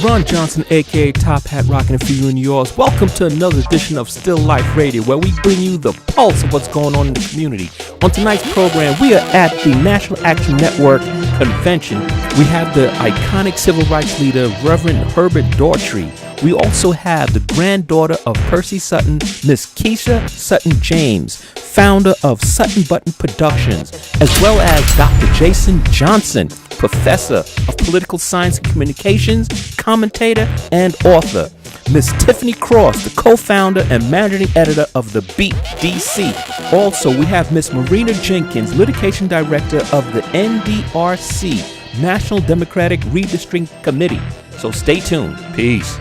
Ron Johnson, aka Top Hat Rockin' for you and yours. Welcome to another edition of Still Life Radio, where we bring you the pulse of what's going on in the community. On tonight's program, we are at the National Action Network Convention. We have the iconic civil rights leader, Reverend Herbert Daughtry. We also have the granddaughter of Percy Sutton, Miss Keisha Sutton James, founder of Sutton Button Productions, as well as Dr. Jason Johnson, professor of political science and communications, commentator, and author. Miss Tiffany Cross, the co-founder and managing editor of The Beat DC. Also, we have Miss Marina Jenkins, litigation director of the NDRC, National Democratic Redistricting Committee. So stay tuned. Peace.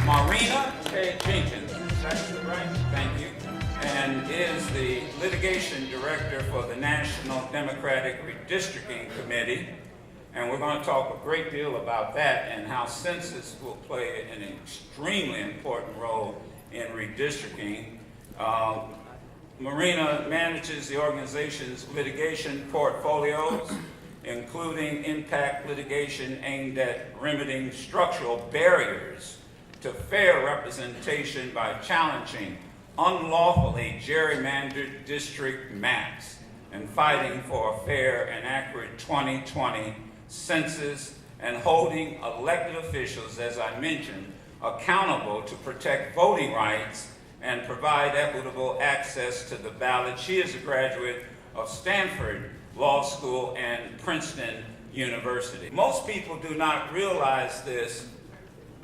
Marina Jenkins, is that right? Thank you. And is the litigation director for the National Democratic Redistricting Committee. And we're going to talk a great deal about that and how Census will play an extremely important role in redistricting. Marina manages the organization's litigation portfolios, including impact litigation aimed at remedying structural barriers to fair representation by challenging unlawfully gerrymandered district maps and fighting for a fair and accurate 2020 census and holding elected officials, as I mentioned, accountable to protect voting rights and provide equitable access to the ballot. She is a graduate of Stanford Law School and Princeton University. Most people do not realize this,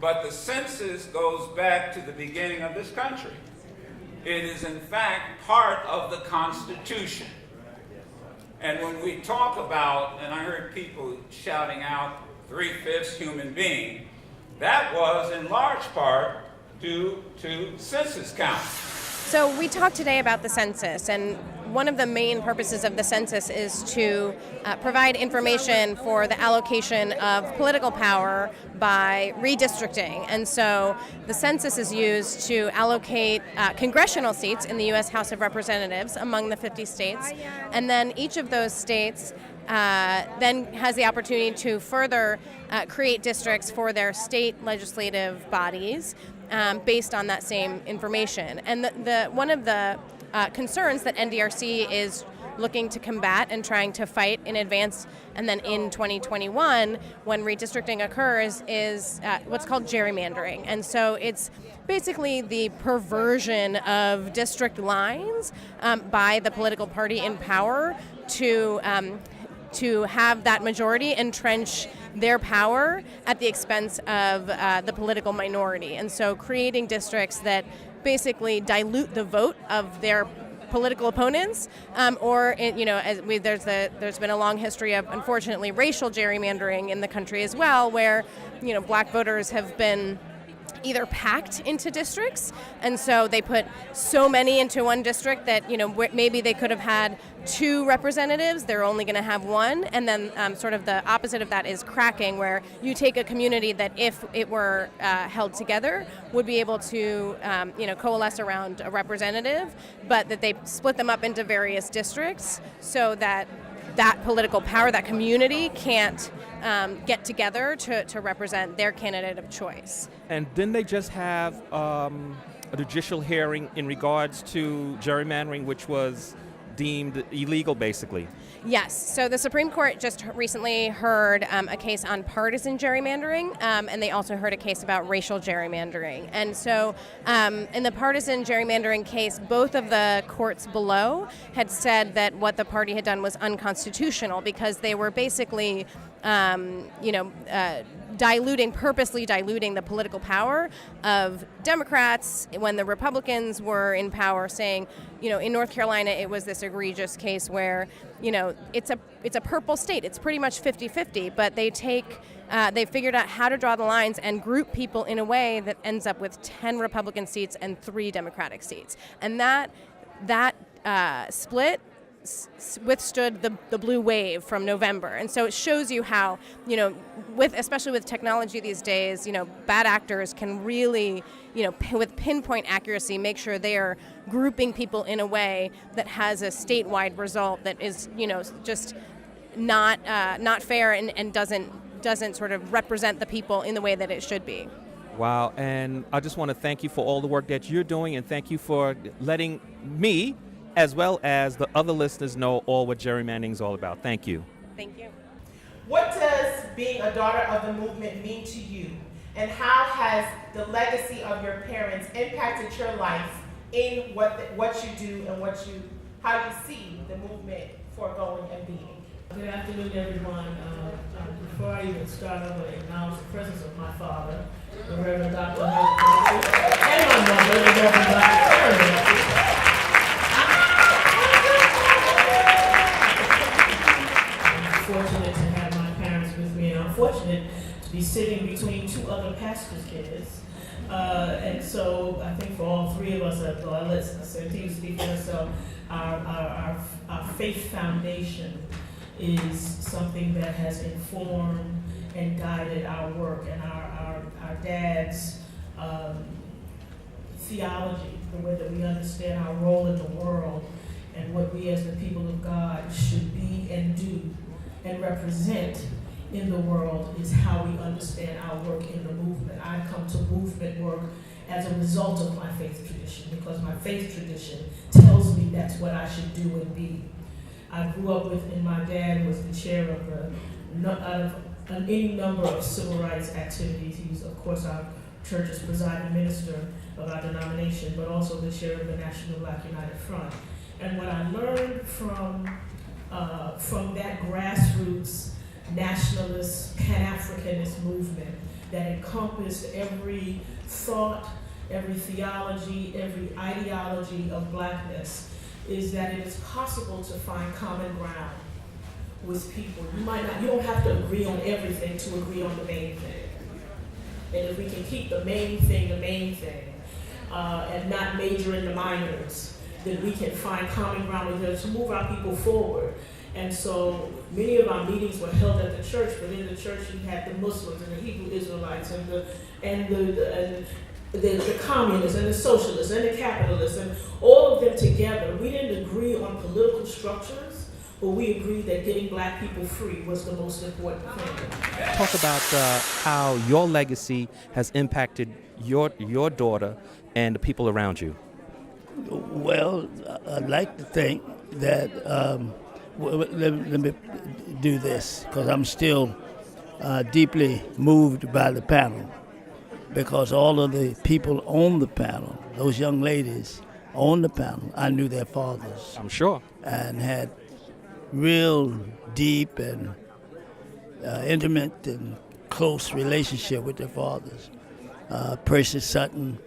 but the census goes back to the beginning of this country. It is in fact part of the Constitution. And when we talk about, and I heard people shouting out 3/5 human being, that was in large part due to census counts. So we talked today about the census, and one of the main purposes of the census is to provide information for the allocation of political power by redistricting. And so the census is used to allocate congressional seats in the U.S. House of Representatives among the 50 states. And then each of those states then has the opportunity to further create districts for their state legislative bodies based on that same information. And one of the concerns that NDRC is looking to combat and trying to fight in advance and then in 2021 when redistricting occurs is what's called gerrymandering. And so it's basically the perversion of district lines by the political party in power to have that majority entrench their power at the expense of the political minority. And so creating districts that basically dilute the vote of their political opponents, there's been a long history of, unfortunately, racial gerrymandering in the country as well, where, black voters have been either packed into districts, and so they put so many into one district that maybe they could have had 2 representatives, they're only going to have 1, and then sort of the opposite of that is cracking, where you take a community that if it were held together would be able to coalesce around a representative, but that they split them up into various districts so that political power, that community can't get together to represent their candidate of choice. And didn't they just have a judicial hearing in regards to gerrymandering, which was deemed illegal, basically? Yes. So the Supreme Court just recently heard a case on partisan gerrymandering, and they also heard a case about racial gerrymandering. And so in the partisan gerrymandering case, both of the courts below had said that what the party had done was unconstitutional because they were basically purposely diluting the political power of Democrats when the Republicans were in power, saying, in North Carolina, it was this egregious case where, it's a purple state. It's pretty much 50-50, but they figured out how to draw the lines and group people in a way that ends up with 10 Republican seats and 3 Democratic seats. And that split withstood the blue wave from November. And so it shows you how, especially with technology these days, bad actors can really, with pinpoint accuracy, make sure they are grouping people in a way that has a statewide result that is, just not fair and doesn't sort of represent the people in the way that it should be. Wow, and I just want to thank you for all the work that you're doing, and thank you for letting me, as well as the other listeners, know all what gerrymandering is all about. Thank you. Thank you. What does being a daughter of the movement mean to you? And how has the legacy of your parents impacted your life in what you do and how you see the movement forgoing and being? Good afternoon, everyone. Before I even start, I want to acknowledge the presence of my father, the Reverend Dr. Herbert Daughtry, and my mother, the Reverend Dr. I'm fortunate to have my parents with me, and I'm fortunate to be sitting between two other pastors' kids. And so I think for all three of us, I'll let Santee speak for herself, our faith foundation is something that has informed and guided our work, and our dad's theology, the way that we understand our role in the world and what we as the people of God should be and do and represent in the world is how we understand our work in the movement. I come to movement work as a result of my faith tradition, because my faith tradition tells me that's what I should do and be. I grew up with, and my dad was the chair of any number of civil rights activities. He's, of course, our church's presiding minister of our denomination, but also the chair of the National Black United Front. And what I learned from that grassroots nationalist, Pan-Africanist movement that encompassed every thought, every theology, every ideology of blackness, is that it is possible to find common ground with people. You don't have to agree on everything to agree on the main thing. And if we can keep the main thing, and not major in the minors, then we can find common ground with us to move our people forward. And so many of our meetings were held at the church, but in the church you had the Muslims and the Hebrew Israelites and the communists and the socialists and the capitalists and all of them together. We didn't agree on political structures, but we agreed that getting black people free was the most important thing. Talk about how your legacy has impacted your daughter and the people around you. Well, I'd like to think that, let me do this, because I'm still deeply moved by the panel, because all of the people on the panel, those young ladies on the panel, I knew their fathers. I'm sure. And had real deep and intimate and close relationship with their fathers. Percy Sutton,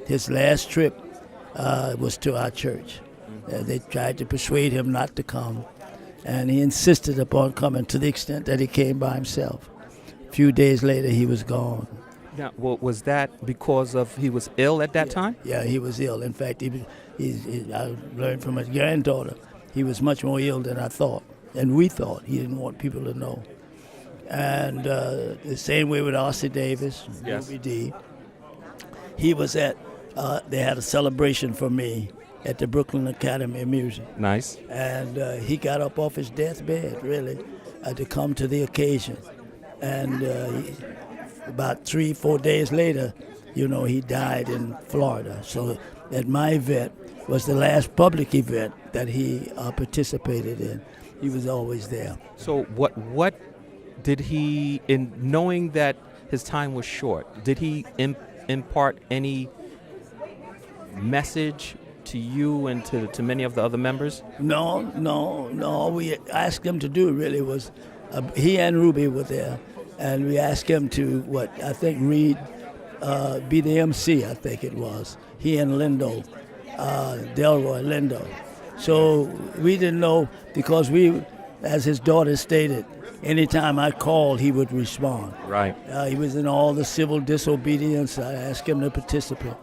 his last trip was to our church. They tried to persuade him not to come, and he insisted upon coming to the extent that he came by himself. A few days later, he was gone. Now, was that because he was ill at that time? Yeah, he was ill. In fact, I learned from his granddaughter, he was much more ill than I thought, and we thought. He didn't want people to know. And the same way with R.C. Davis, yes. Ruby D. He was they had a celebration for me at the Brooklyn Academy of Music. Nice. And he got up off his deathbed, really, to come to the occasion. And about 3-4 days later, he died in Florida. So at my event was the last public event that he participated in. He was always there. So what did he, in knowing that his time was short, did he impart any message to you and to many of the other members? No. All we asked him to do really was, he and Ruby were there, and we asked him to, read, be the MC, I think it was. He and Lindo, Delroy Lindo. So we didn't know, because we, as his daughter stated, anytime I called, he would respond. Right. He was in all the civil disobedience. I asked him to participate.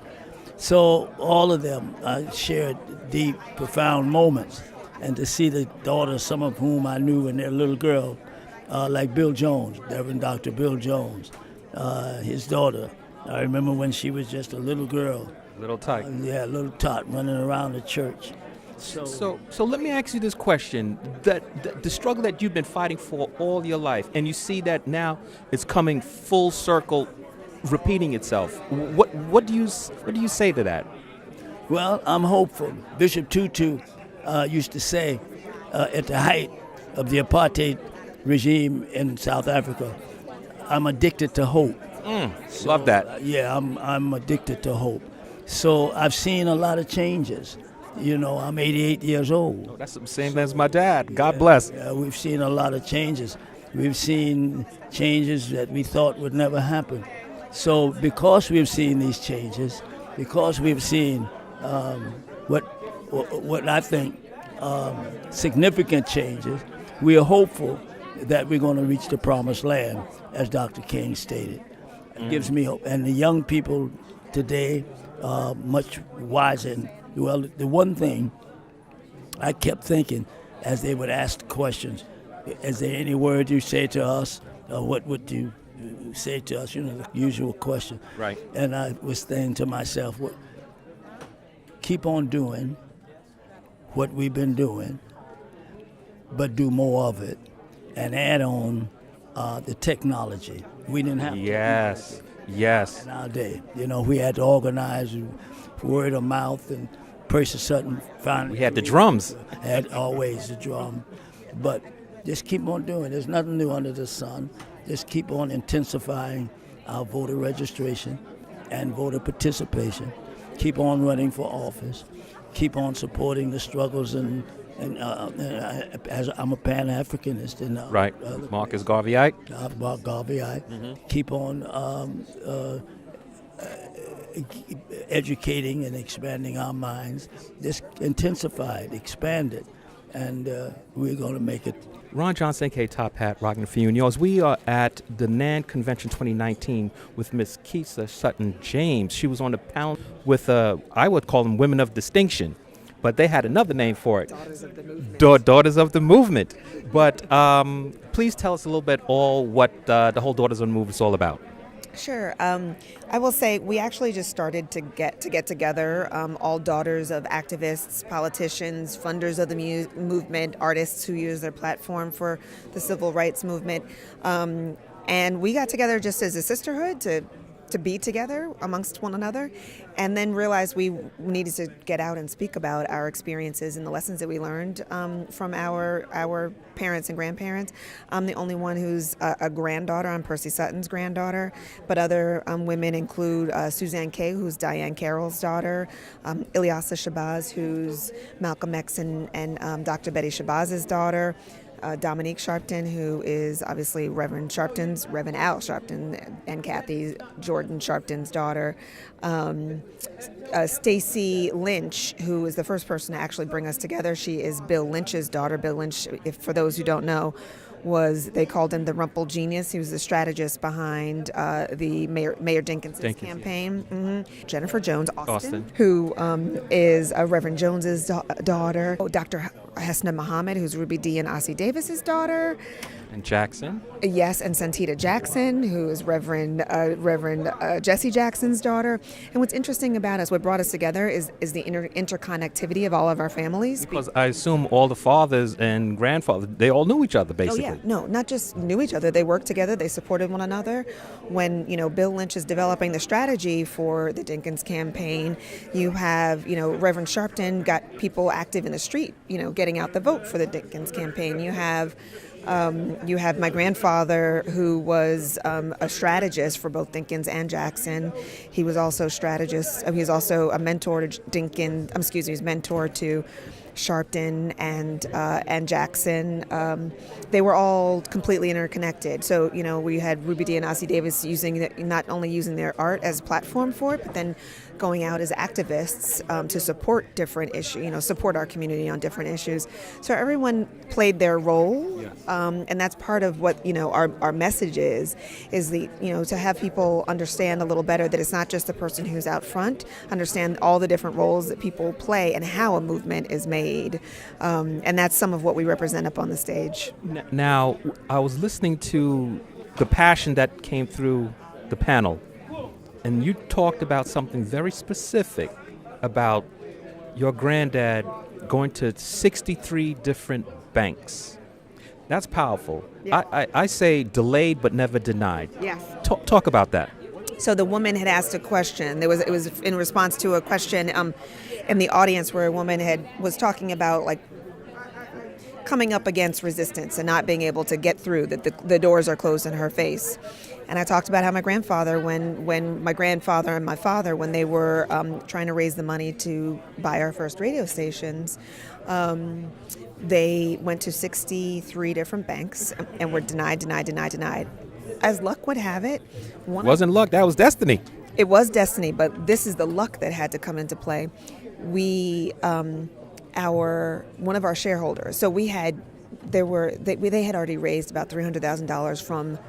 So all of them shared deep, profound moments. and to see the daughters, some of whom I knew when they're little girl, like Bill Jones, Reverend Dr. Bill Jones, his daughter. I remember when she was just a little girl. Little tight. Little tot running around the church. So let me ask you this question: the struggle that you've been fighting for all your life, and you see that now it's coming full circle, repeating itself. What do you say to that? Well, I'm hopeful. Bishop Tutu used to say at the height of the apartheid regime in South Africa, "I'm addicted to hope." Love that. I'm addicted to hope. So I've seen a lot of changes. I'm 88 years old. That's the same as my dad. God bless. We've seen a lot of changes. We've seen changes that we thought would never happen. So because we've seen these changes, because we've seen what I think significant changes, we are hopeful that we're going to reach the promised land, as Dr. King stated. It gives me hope. And the young people today are much wiser. Well, the one thing I kept thinking as they would ask questions, is there any word you say to us? What would you say to us? The usual question. Right. And I was saying to myself, keep on doing what we've been doing, but do more of it and add on the technology. We didn't have Yes. in our day. We had to organize word of mouth, and Percy Sutton found. We had the drums. Had always the drum. But just keep on doing. There's nothing new under the sun. Just keep on intensifying our voter registration and voter participation. Keep on running for office. Keep on supporting the struggles and as I'm a Pan-Africanist. Right. Marcus Garveyite. Mark Garveyite. Keep on educating and expanding our minds. Just intensify it, expand it, and we're going to make it. Ron Johnson, a.k.a. Top Hat, rocking the for you and yours. We are at the NAN Convention 2019 with Miss Keisha Sutton James. She was on the panel with, I would call them women of distinction, but they had another name for it. Daughters of the Movement. Daughters of the Movement. But please tell us a little bit what the whole Daughters of the Movement is all about. Sure. I will say we actually just started to get together, all daughters of activists, politicians, funders of the movement, artists who use their platform for the civil rights movement. And we got together just as a sisterhood to be together amongst one another, and then realized we needed to get out and speak about our experiences and the lessons that we learned from our parents and grandparents. I'm the only one who's a granddaughter. I'm Percy Sutton's granddaughter, but other women include Suzanne Kay, who's Diane Carroll's daughter, Ilyasa Shabazz, who's Malcolm X and Dr. Betty Shabaz's daughter, Dominique Sharpton, who is obviously Reverend Al Sharpton and Kathy Jordan Sharpton's daughter. Stacy Lynch, who is the first person to actually bring us together. She is Bill Lynch's daughter. Bill Lynch, for those who don't know, they called him the Rumple Genius. He was the strategist behind the Mayor Dinkins' campaign. Yeah. Mm-hmm. Jennifer Jones Austin. Who is Reverend Jones's daughter. Dr. Hesna Muhammad, who's Ruby Dee and Ossie Davis's daughter. And Jackson. Yes, and Santita Jackson, who is Reverend Jesse Jackson's daughter. And what's interesting about us, what brought us together, is the interconnectivity of all of our families. Because I assume all the fathers and grandfathers, they all knew each other, basically. Oh, yeah. No, not just knew each other. They worked together. They supported one another. When, Bill Lynch is developing the strategy for the Dinkins campaign, you have, Reverend Sharpton got people active in the street, getting out the vote for the Dinkins campaign. You have my grandfather, who was a strategist for both Dinkins and Jackson. He was also he was also a mentor to mentor to Sharpton and Jackson. They were all completely interconnected. So, we had Ruby Dee and Ossie Davis not only using their art as a platform for it, but then going out as activists to support different issues, support our community on different issues. So everyone played their role, and that's part of what our message is to have people understand a little better that it's not just the person who's out front, understand all the different roles that people play and how a movement is made. made. And that's some of what we represent up on the stage. Now, I was listening to the passion that came through the panel, and you talked about something very specific about your granddad going to 63 different banks. That's powerful. Yeah. I say delayed but never denied. Yes. Talk about that. So the woman had asked a question. It was in response to a question in the audience where a woman was talking about like coming up against resistance and not being able to get through, that the doors are closed in her face. And I talked about how my grandfather, when my grandfather and my father, when they were trying to raise the money to buy our first radio stations, they went to 63 different banks and were denied. As luck would have it, Wasn't luck, that was destiny. it was destiny, but this is the luck that had to come into play. We, one of our shareholders, so they had already raised about $300,000 from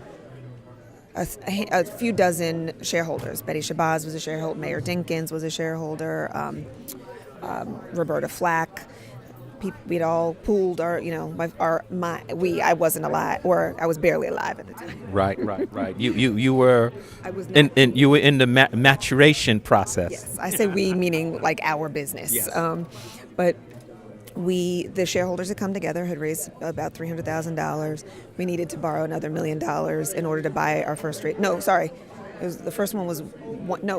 a few dozen shareholders. Betty Shabazz was a shareholder, Mayor Dinkins was a shareholder, Roberta Flack. We'd all pooled I wasn't alive, or I was barely alive at the time. Right. You were I was not. you were in the maturation process. Yes, I say we meaning like our business. Yes. But the shareholders had come together, had raised about $300,000. We needed to borrow another $1 million in order to buy our first rate. No, sorry. The first one was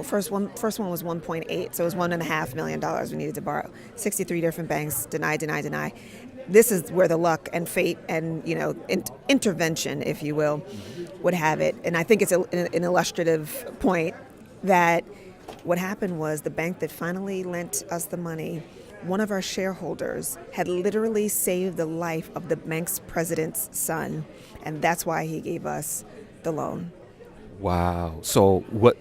first one was 1.8, so it was $1.5 million we needed to borrow. 63 different banks, deny. This is where the luck and fate and intervention, if you will, would have it. And I think it's an illustrative point that what happened was the bank that finally lent us the money, one of our shareholders had literally saved the life of the bank's president's son, and that's why he gave us the loan. Wow. So what?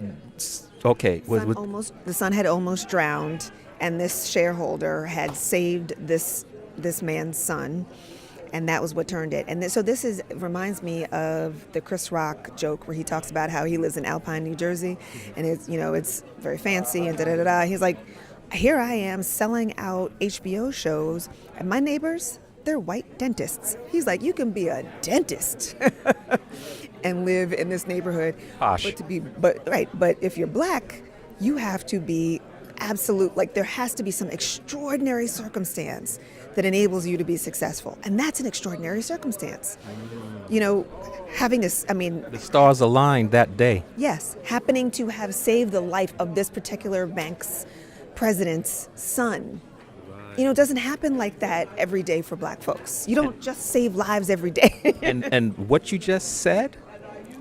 Okay. The son had almost drowned, and this shareholder had saved this man's son, and that was what turned it. And so this reminds me of the Chris Rock joke where he talks about how he lives in Alpine, New Jersey, and it's very fancy and da-da-da-da. He's like, here I am selling out HBO shows, and my neighbors, they're white dentists. He's like, you can be a dentist and live in this neighborhood. Posh. But if you're black, you have to be absolute, like there has to be some extraordinary circumstance that enables you to be successful. And that's an extraordinary circumstance. Having this, the stars aligned that day. Yes, happening to have saved the life of this particular bank's president's son. It doesn't happen like that every day for black folks. You don't just save lives every day. and what you just said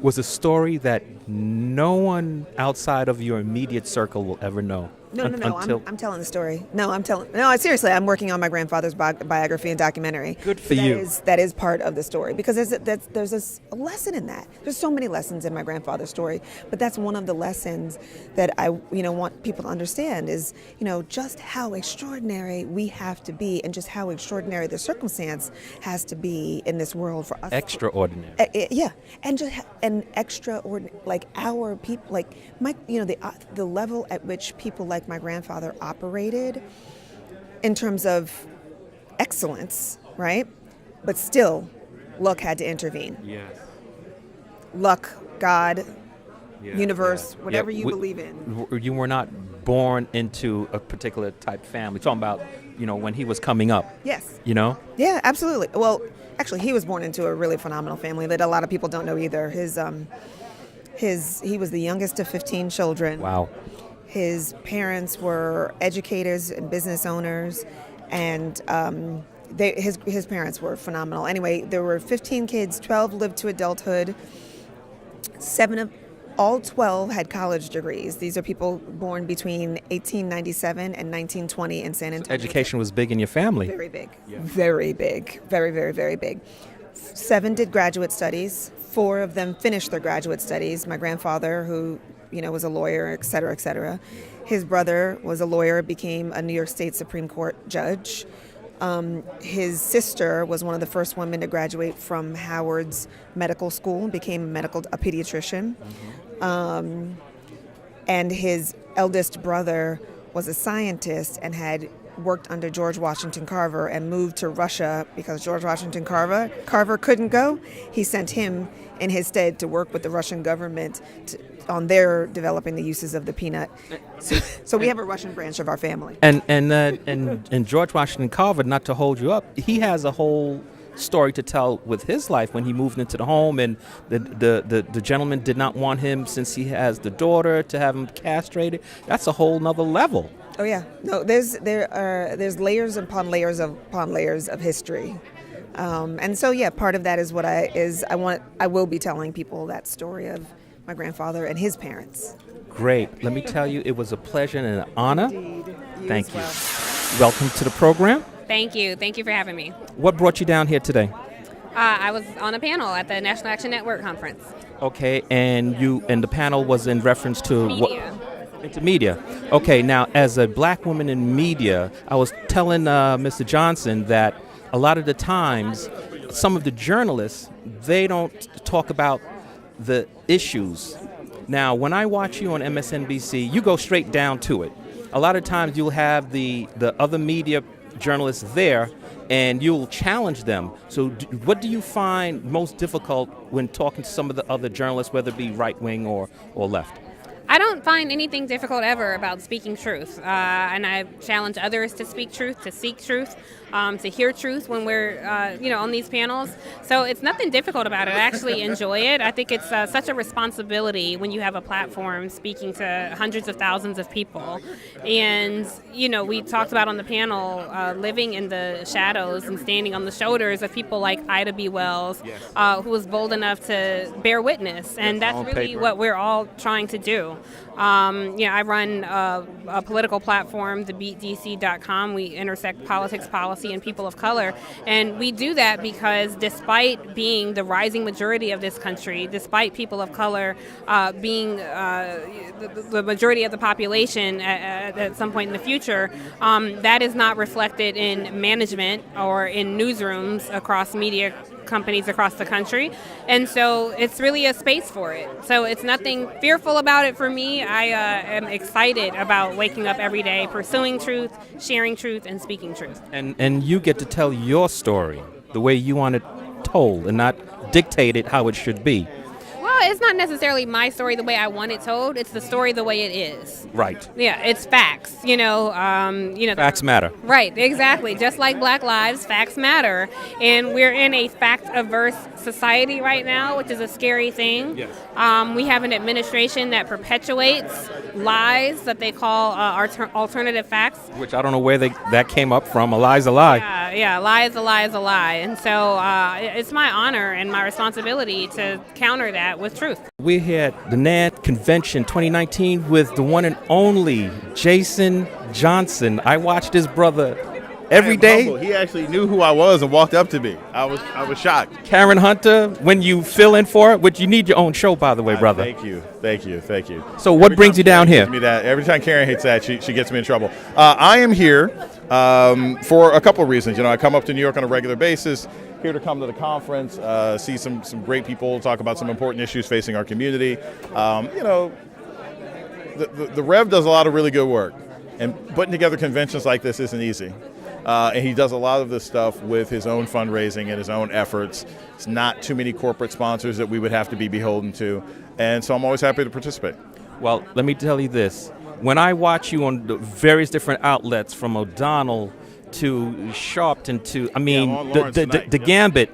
was a story that no one outside of your immediate circle will ever know. No. I'm telling the story. Seriously, I'm working on my grandfather's biography and documentary. Good for you. That is part of the story because there's a lesson in that. There's so many lessons in my grandfather's story, but that's one of the lessons that I want people to understand is just how extraordinary we have to be and just how extraordinary the circumstance has to be in this world for us. Extraordinary. Yeah, and just an extraordinary, like our people, like the level at which people like my grandfather operated in terms of excellence, right? But still, luck had to intervene. Yes. Luck, God, universe, whatever you believe in. You were not born into a particular type family. Talking about, when he was coming up. Yes. Yeah, absolutely. Well, actually, he was born into a really phenomenal family that a lot of people don't know either. He was the youngest of 15 children. Wow. His parents were educators and business owners, and his parents were phenomenal. Anyway, there were 15 kids, 12 lived to adulthood. all 12 had college degrees. These are people born between 1897 and 1920 in San Antonio. So education was big in your family. Very big. Yeah. Very big. Very, very, very big. 7 did graduate studies. 4 of them finished their graduate studies. My grandfather, who was a lawyer, et cetera, et cetera. His brother was a lawyer, became a New York State Supreme Court judge. His sister was one of the first women to graduate from Howard's medical school, became a pediatrician. Mm-hmm. And his eldest brother was a scientist and had worked under George Washington Carver and moved to Russia because George Washington Carver couldn't go. He sent him in his stead to work with the Russian government on their developing the uses of the peanut. So we have a Russian branch of our family. And George Washington Carver, not to hold you up, he has a whole story to tell with his life when he moved into the home, and the gentleman did not want him, since he has the daughter, to have him castrated. That's a whole nother level. Oh yeah, no, there's layers upon layers of history, and so yeah, part of that is what I will be telling people that story of my grandfather and his parents. Great. Let me tell you, it was a pleasure and an honor. Indeed. Thank as you. well. Welcome to the program. Thank you. Thank you for having me. What brought you down here today? I was on a panel at the National Action Network conference. Okay, and the panel was in reference to Media. Into media. Okay, now as a black woman in media, I was telling Mr. Johnson that a lot of the times, some of the journalists, they don't talk about the issues. Now, when I watch you on MSNBC, you go straight down to it. A lot of times you'll have the other media journalists there, and you'll challenge them. So what do you find most difficult when talking to some of the other journalists, whether it be right-wing or left? I don't find anything difficult ever about speaking truth, and I challenge others to speak truth, to seek truth, to hear truth when we're, on these panels. So it's nothing difficult about it. I actually enjoy it. I think it's such a responsibility when you have a platform speaking to hundreds of thousands of people. And, we talked about on the panel living in the shadows and standing on the shoulders of people like Ida B. Wells, who was bold enough to bear witness. And that's really what we're all trying to do. I run a political platform, thebeatdc.com. We intersect politics, policy, and people of color. And we do that because despite being the rising majority of this country, despite people of color being the majority of the population at some point in the future, that is not reflected in management or in newsrooms across media companies across the country. And so it's really a space for it. So it's nothing fearful about it for me. I am excited about waking up every day, pursuing truth, sharing truth, and speaking truth. And you get to tell your story the way you want it told and not dictated how it should be. Well, it's not necessarily my story the way I want it told. It's the story the way it is. Right. Yeah, it's facts. Facts matter. Right, exactly. Just like Black lives, facts matter. And we're in a fact-averse society right now, which is a scary thing. Yes. We have an administration that perpetuates lies that they call alternative facts. Which I don't know where that came up from. A lie's a lie. Yeah, lie is a lie is a lie. And so it's my honor and my responsibility to counter that with truth. We're here at the NAN Convention 2019 with the one and only Jason Johnson. I watched his brother every day. Humble. He actually knew who I was and walked up to me. I was shocked. Karen Hunter, when you fill in for it, which you need your own show, by the way, brother. Thank you. So what brings you down here? Every time Karen hits that, she gets me in trouble. I am here for a couple of reasons. I come up to New York on a regular basis, here to come to the conference, see some great people, talk about some important issues facing our community. The Rev does a lot of really good work, and putting together conventions like this isn't easy. And he does a lot of this stuff with his own fundraising and his own efforts. It's not too many corporate sponsors that we would have to be beholden to. And so I'm always happy to participate. Well, let me tell you this. When I watch you on the various different outlets, from O'Donnell to Sharpton to, the Gambit,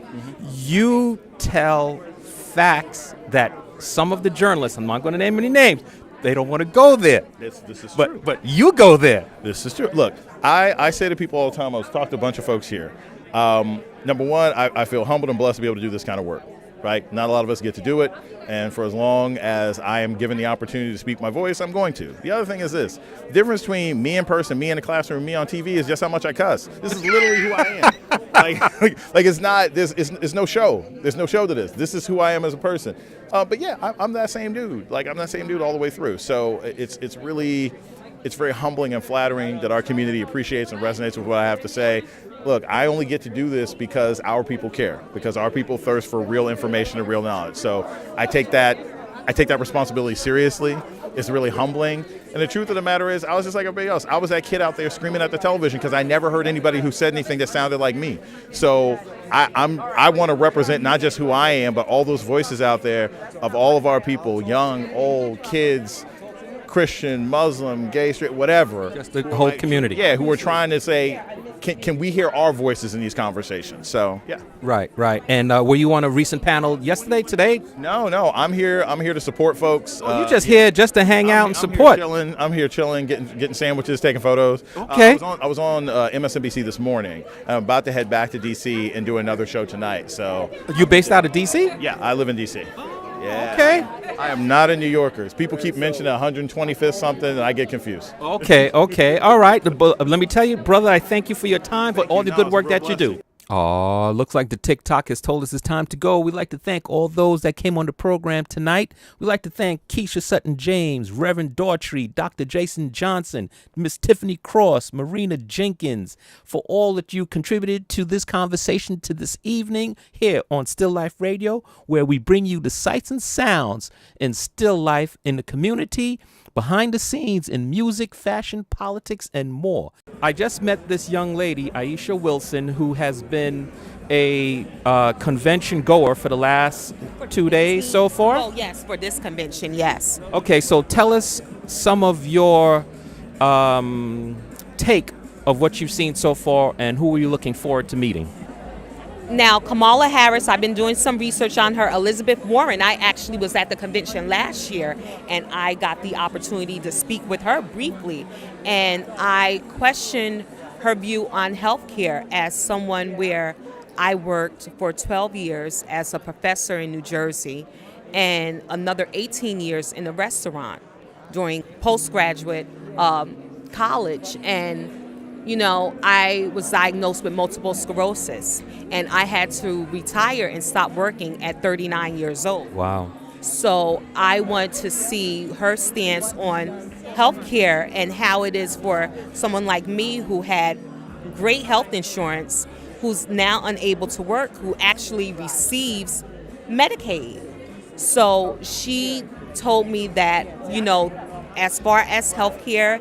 you tell facts that some of the journalists, I'm not going to name any names, they don't want to go there. This is true. But you go there. This is true. Look, I say to people all the time, I was talking to a bunch of folks here. Number one, I feel humbled and blessed to be able to do this kind of work, right? Not a lot of us get to do it. And for as long as I am given the opportunity to speak my voice, I'm going to. The other thing is this. The difference between me in person, me in the classroom, me on TV is just how much I cuss. This is literally who I am. like it's not, it's no show. There's no show to this. This is who I am as a person. But yeah, I'm that same dude. I'm that same dude all the way through. So it's very humbling and flattering that our community appreciates and resonates with what I have to say. Look, I only get to do this because our people care, because our people thirst for real information and real knowledge. So I take that responsibility seriously. is really humbling. And the truth of the matter is, I was just like everybody else. I was that kid out there screaming at the television because I never heard anybody who said anything that sounded like me. So I want to represent not just who I am, but all those voices out there of all of our people, young, old, kids, Christian, Muslim, gay, straight, whatever. Just the whole community. Yeah, who are trying to say, can we hear our voices in these conversations? So, yeah. Right. And were you on a recent panel yesterday, today? No, I'm here to support folks. You just here just to hang out and support. I'm here chilling, getting sandwiches, taking photos. Okay. I was on MSNBC this morning. I'm about to head back to D.C. and do another show tonight. So. You based out of D.C.? Yeah, I live in D.C. Yeah. Okay. I am not a New Yorker. People keep mentioning 125th something, and I get confused. Okay. All right. But let me tell you, brother, I thank you for your time, for all the good work that you do. Oh, looks like the TikTok has told us it's time to go. We'd like to thank all those that came on the program tonight. We'd like to thank Keisha Sutton-James, Reverend Daughtry, Dr. Jason Johnson, Miss Tiffany Cross, Marina Jenkins, for all that you contributed to this conversation to this evening here on Still Life Radio, where we bring you the sights and sounds in still life in the community, behind the scenes in music, fashion, politics, and more. I just met this young lady, Aisha Wilson, who has been a convention goer for the last 2 days so far. Oh, yes, for this convention, yes. Okay, so tell us some of your take of what you've seen so far, and who are you looking forward to meeting? Now, Kamala Harris, I've been doing some research on her. Elizabeth Warren, I actually was at the convention last year, and I got the opportunity to speak with her briefly. And I questioned her view on healthcare as someone where I worked for 12 years as a professor in New Jersey and another 18 years in a restaurant during postgraduate college. And I was diagnosed with multiple sclerosis, and I had to retire and stop working at 39 years old. Wow. So I want to see her stance on healthcare and how it is for someone like me who had great health insurance, who's now unable to work, who actually receives Medicaid. So she told me that, as far as healthcare,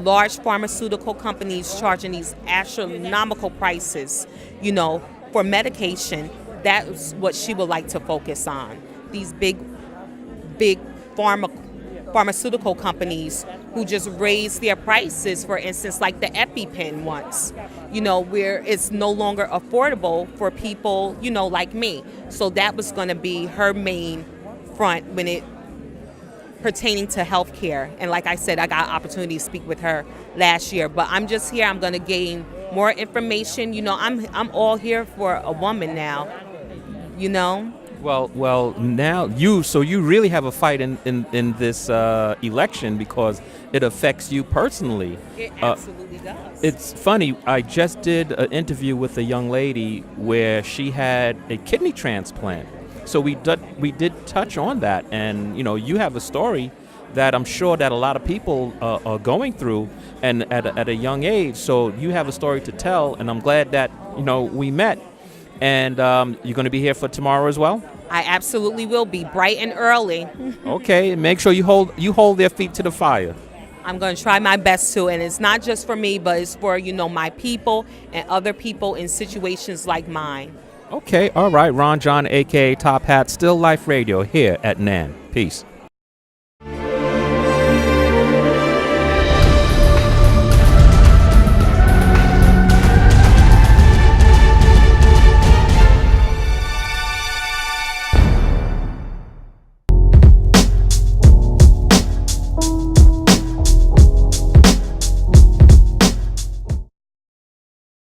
large pharmaceutical companies charging these astronomical prices, for medication, that's what she would like to focus on. These big pharmaceutical companies who just raise their prices, for instance, like the EpiPen once, where it's no longer affordable for people, like me. So that was going to be her main front when it pertaining to healthcare. And like I said, I got an opportunity to speak with her last year, but I'm just here. I'm going to gain more information. I'm all here for a woman now, Well, now you really have a fight in this election because it affects you personally. It absolutely does. It's funny. I just did an interview with a young lady where she had a kidney transplant. So we did touch on that, and you have a story that I'm sure that a lot of people are going through, and at a young age. So you have a story to tell, and I'm glad that we met. And you're going to be here for tomorrow as well? I absolutely will be, bright and early. Okay, make sure you hold their feet to the fire. I'm going to try my best to, and it's not just for me, but it's for my people and other people in situations like mine. Okay, all right. Ron John, a.k.a. Top Hat, Still Life Radio here at NAN. Peace.